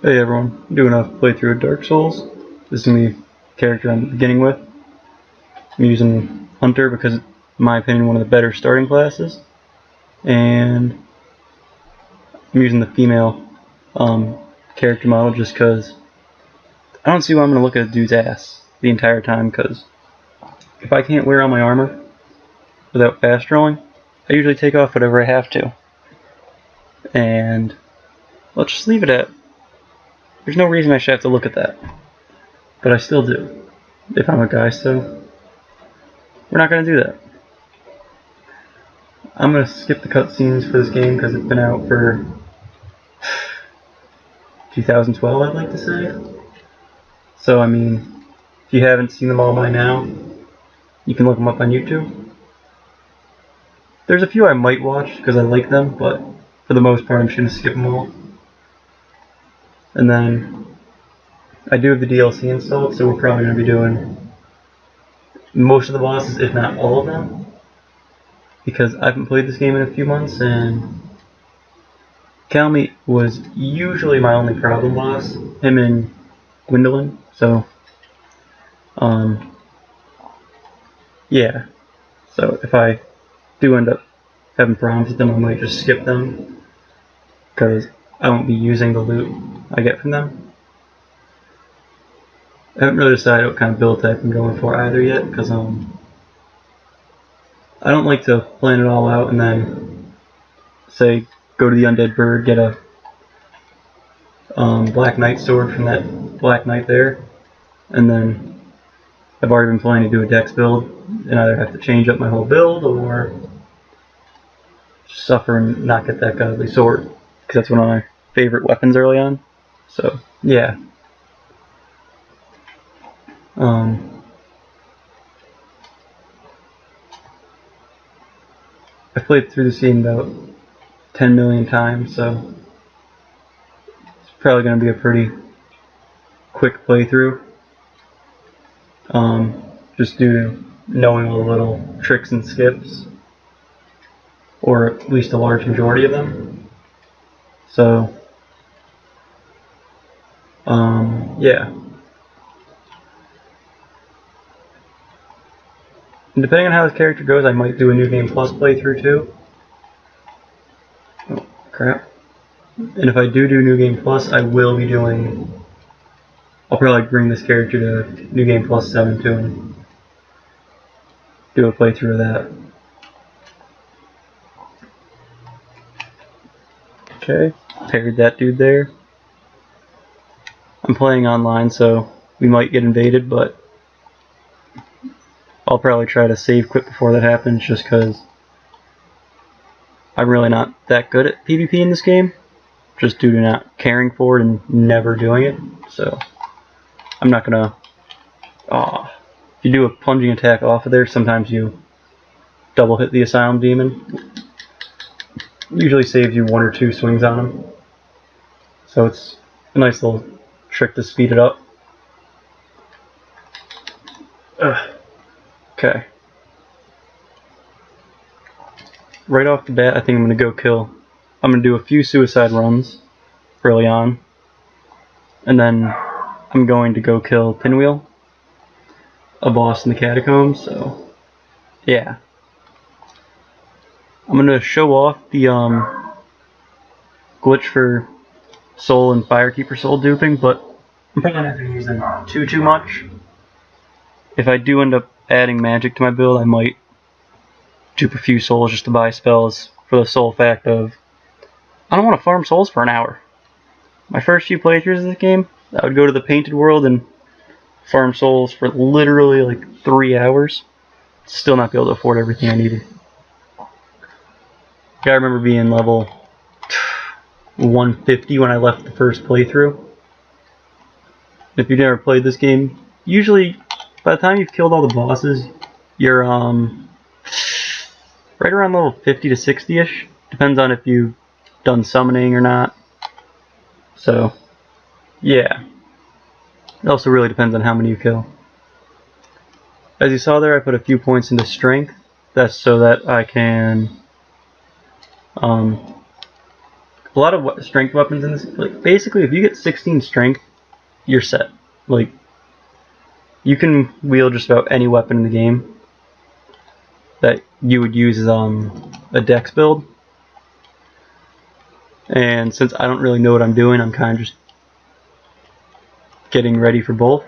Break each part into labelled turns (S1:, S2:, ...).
S1: Hey everyone, I'm doing a playthrough of Dark Souls. This is going to be the character I'm beginning with. I'm using Hunter because, in my opinion, one of the better starting classes. And I'm using the female character model just because I don't see why I'm going to look at a dude's ass the entire time, because if I can't wear all my armor without fast rolling, I usually take off whatever I have to. And let's just leave it at, there's no reason I should have to look at that. But I still do, if I'm a guy, so we're not going to do that. I'm going to skip the cutscenes for this game because it's been out for 2012, I'd like to say. So, I mean, if you haven't seen them all by now, you can look them up on YouTube. There's a few I might watch because I like them, but for the most part I'm just going to skip them all. And then, I do have the DLC installed, so we're probably going to be doing most of the bosses, if not all of them. Because I haven't played this game in a few months, and Calmy was usually my only problem boss, him and Gwendolyn, so, yeah. So if I do end up having problems with them, I might just skip them, because I won't be using the loot I get from them. I haven't really decided what kind of build type I'm going for either yet, because, I don't like to plan it all out and then, say, go to the undead bird, get a Black Knight sword from that Black Knight there, and then I've already been planning to do a dex build, and either have to change up my whole build or suffer and not get that godly sword, because that's one of my favorite weapons early on. So, yeah. I've played through this game about 10 million times, so it's probably going to be a pretty quick playthrough. Just due to knowing all the little tricks and skips, or at least a large majority of them. So, yeah. And depending on how this character goes, I might do a New Game Plus playthrough too. Oh, crap. And if I do New Game Plus, I will be doing... I'll probably bring this character to New Game Plus 7 too and do a playthrough of that. Okay, parried that dude there. I'm playing online, so we might get invaded, but I'll probably try to save quit before that happens, just because I'm really not that good at PvP in this game, just due to not caring for it and never doing it. So I'm not gonna... if you do a plunging attack off of there, sometimes you double hit the asylum demon. Usually saves you 1 or 2 swings on him. So it's a nice little trick to speed it up. Okay. Right off the bat, I think I'm going to go kill. I'm going to do a few suicide runs early on. And then I'm going to go kill Pinwheel, a boss in the catacombs, so yeah. I'm going to show off the glitch for soul and firekeeper soul duping, but I'm probably not going to use them too much. If I do end up adding magic to my build, I might dupe a few souls just to buy spells, for the sole fact of I don't want to farm souls for an hour. My first few playthroughs of this game, I would go to the painted world and farm souls for literally like 3 hours. Still not be able to afford everything I needed. I remember being level 150 when I left the first playthrough. If you've never played this game, usually by the time you've killed all the bosses, you're right around level 50 to 60ish. Depends on if you've done summoning or not. So, yeah. It also really depends on how many you kill. As you saw there, I put a few points into strength. That's so that I can a lot of strength weapons in this. Like basically, if you get 16 strength, you're set. Like you can wield just about any weapon in the game that you would use as a dex build. And since I don't really know what I'm doing, I'm kind of just getting ready for both.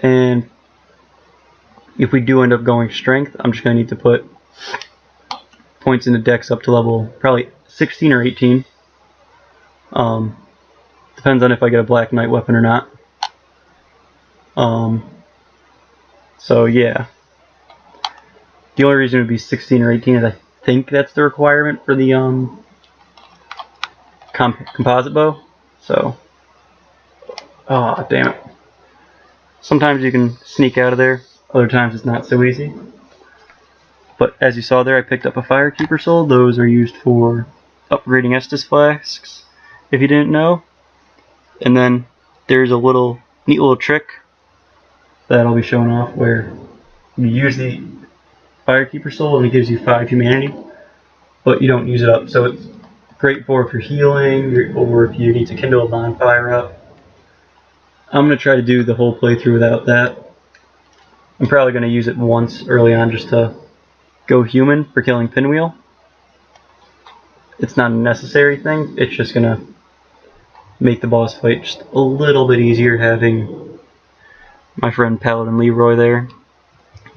S1: And if we do end up going strength, I'm just going to need to put points into dex up to level probably 16 or 18. Depends on if I get a Black Knight weapon or not. So yeah. The only reason it would be 16 or 18 is I think that's the requirement for the composite bow. So, oh damn it. Sometimes you can sneak out of there, other times it's not so easy. But as you saw there, I picked up a Firekeeper Soul. Those are used for upgrading Estus flasks, if you didn't know. And then there's a neat little trick that I'll be showing off where you use the Firekeeper Soul and it gives you 5 humanity, but you don't use it up. So it's great for if you're healing or if you need to kindle a bonfire up. I'm going to try to do the whole playthrough without that. I'm probably going to use it once early on just to go human for killing Pinwheel. It's not a necessary thing, it's just going to make the boss fight just a little bit easier having my friend Paladin Leroy there.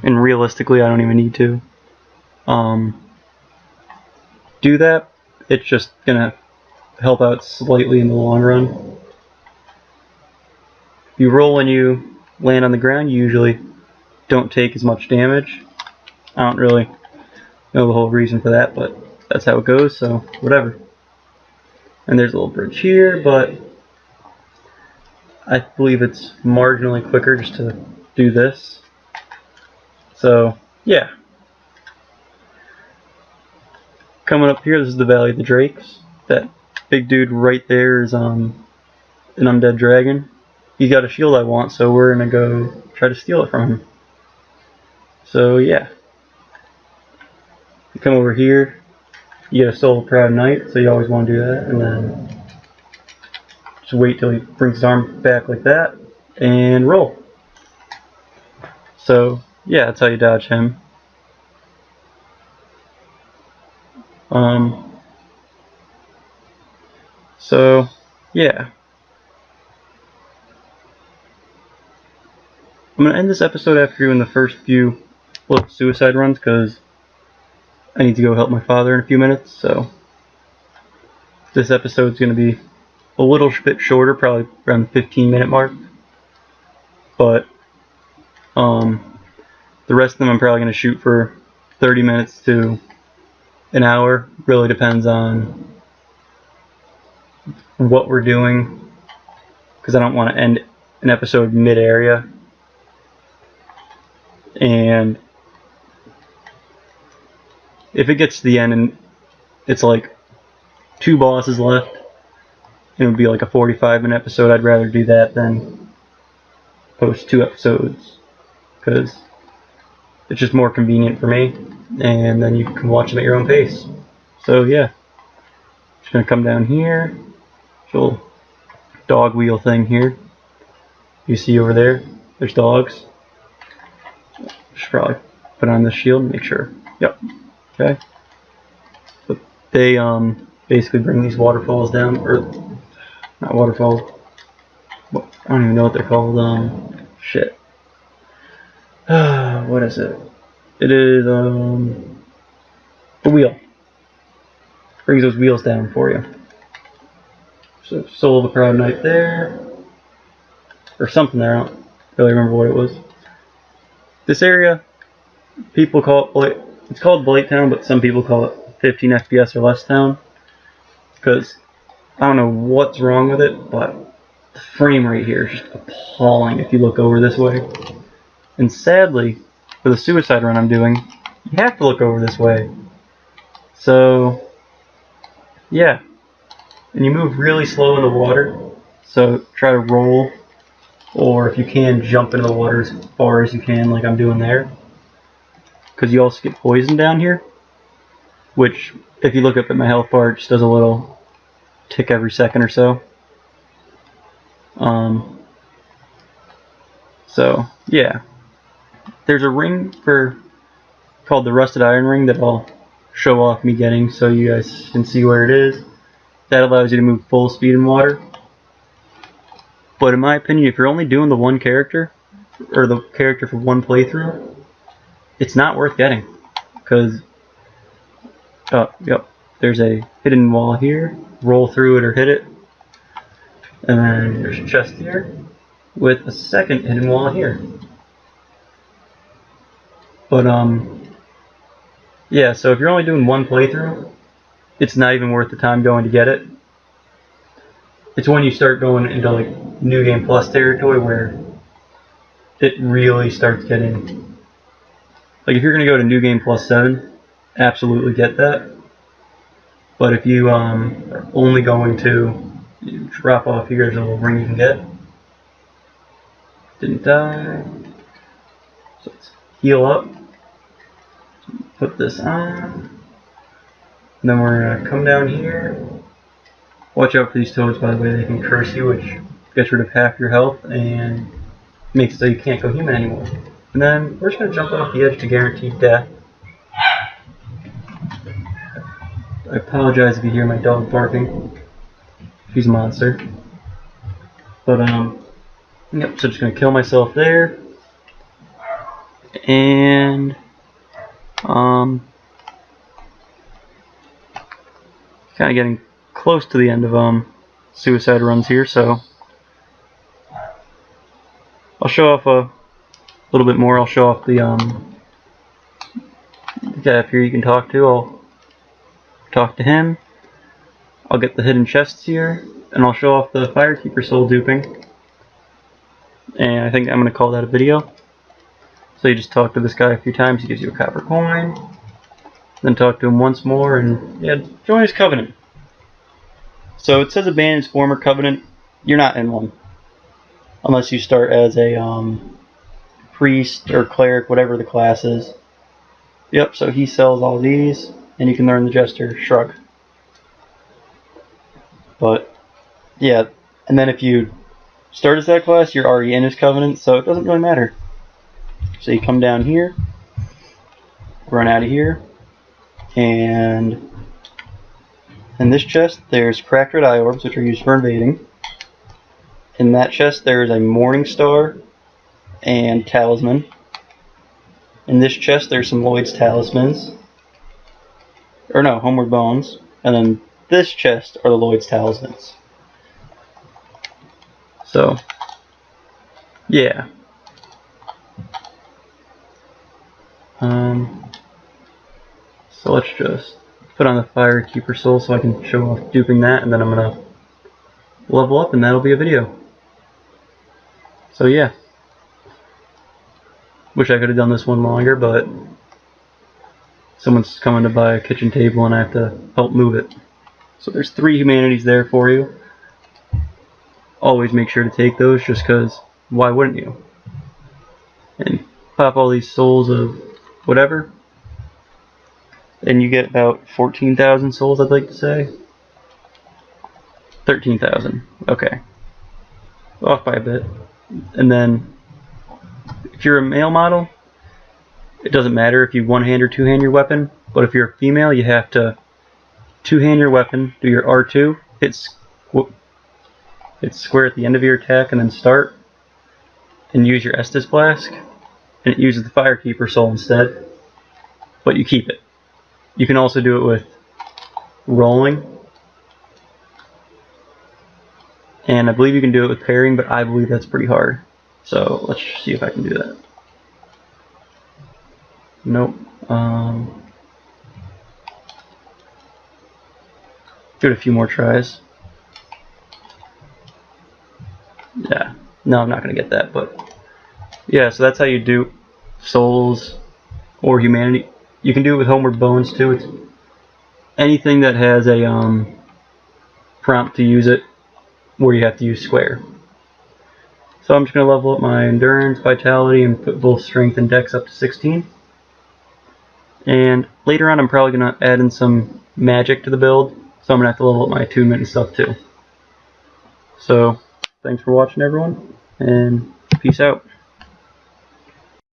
S1: And realistically, I don't even need to do that. It's just going to help out slightly in the long run. If you roll when you land on the ground, you usually don't take as much damage. I don't really know the whole reason for that, but that's how it goes, so whatever. And there's a little bridge here, but I believe it's marginally quicker just to do this. So, yeah. Coming up here, this is the Valley of the Drakes. That big dude right there is an undead dragon. He's got a shield I want, so we're gonna go try to steal it from him. So, yeah. You come over here, you get a Soul of Proud Knight, so you always want to do that, and then just wait till he brings his arm back like that, and roll. So, yeah, that's how you dodge him. So, yeah. I'm going to end this episode after doing the first few little suicide runs, because I need to go help my father in a few minutes, so this episode's going to be a little bit shorter, probably around the 15-minute mark, but the rest of them I'm probably going to shoot for 30 minutes to an hour. Really depends on what we're doing, because I don't want to end an episode mid-area. And if it gets to the end and it's like 2 bosses left, it would be like a 45-minute episode. I'd rather do that than post 2 episodes, because it's just more convenient for me, and then you can watch them at your own pace. So yeah, just gonna come down here, little dog wheel thing here. You see over there, there's dogs. Should probably put on the shield and make sure. Yep. Okay. But they basically bring these waterfalls down, or not waterfalls. I don't even know what they're called. Shit. What is it? It is a wheel. Brings those wheels down for you. So Soul of the Proud Knight there, or something there. I don't really remember what it was. This area, people call it, it's called Blight Town, but some people call it 15 FPS or less town, because I don't know what's wrong with it, but the frame rate here is just appalling if you look over this way. And sadly, for the suicide run I'm doing, you have to look over this way. So, yeah. And you move really slow in the water, so try to roll, or if you can, jump into the water as far as you can, like I'm doing there. Because you also get poisoned down here, which if you look up at my health bar, it just does a little tick every second or so. So yeah, there's a ring called the Rusted Iron Ring that I'll show off me getting so you guys can see where it is. That allows you to move full speed in water. But in my opinion, if you're only doing the one character, or the character for one playthrough, it's not worth getting. Because, oh, yep, there's a hidden wall here. Roll through it or hit it. And then there's a chest here with a second hidden wall here. But, yeah, so if you're only doing one playthrough, it's not even worth the time going to get it. It's when you start going into like New Game Plus territory where it really starts getting... Like if you're going to go to New Game Plus 7, absolutely get that. But if you are only going to drop off here, there's a little ring you can get. Didn't die. So let's heal up. Put this on. And then we're going to come down here. Watch out for these toads, by the way, they can curse you, which gets rid of half your health and makes it so you can't go human anymore. And then we're just going to jump off the edge to guaranteed death. I apologize if you hear my dog barking. She's a monster. But, yep, so just going to kill myself there. And, kind of getting close to the end of suicide runs here, so I'll show off a little bit more. I'll show off the guy up here you can talk to. I'll talk to him. I'll get the hidden chests here, and I'll show off the Firekeeper soul duping. And I think I'm going to call that a video. So you just talk to this guy a few times, he gives you a copper coin. Then talk to him once more, and yeah, join his covenant. So it says abandon his former covenant. You're not in one. Unless you start as a priest or cleric, whatever the class is. Yep, so he sells all these, and you can learn the Jester Shrug. But, yeah, and then if you start as that class, you're already in his covenant, so it doesn't really matter. So you come down here, run out of here, and in this chest there's cracked red eye orbs, which are used for invading. In that chest there's a Morning Star and Talisman. In this chest there's some Lloyd's Talismans. Or no, Homeward Bones. And then this chest are the Lloyd's Talismans. So, yeah. So let's just put on the Firekeeper soul so I can show off duping that, and then I'm gonna level up and that'll be a video. So yeah. Wish I could have done this one longer, but someone's coming to buy a kitchen table and I have to help move it. So there's 3 humanities there for you. Always make sure to take those, just because why wouldn't you? And pop all these souls of whatever, and you get about 14,000 souls, I'd like to say. 13,000. Okay. Off by a bit. And then, if you're a male model, it doesn't matter if you one-hand or two-hand your weapon, but if you're a female, you have to two-hand your weapon, do your R2, hit square at the end of your attack, and then start, and use your Estus Flask, and it uses the Firekeeper soul instead, but you keep it. You can also do it with rolling, and I believe you can do it with parrying, but I believe that's pretty hard. So let's see if I can do that. Nope. Give it a few more tries. Yeah. No, I'm not going to get that, but yeah, so that's how you do souls or humanity. You can do it with Homeward Bones too. It's anything that has a prompt to use it where you have to use square. So I'm just going to level up my endurance, vitality, and put both strength and dex up to 16. And later on I'm probably going to add in some magic to the build, so I'm going to have to level up my attunement and stuff too. So, thanks for watching everyone, and peace out.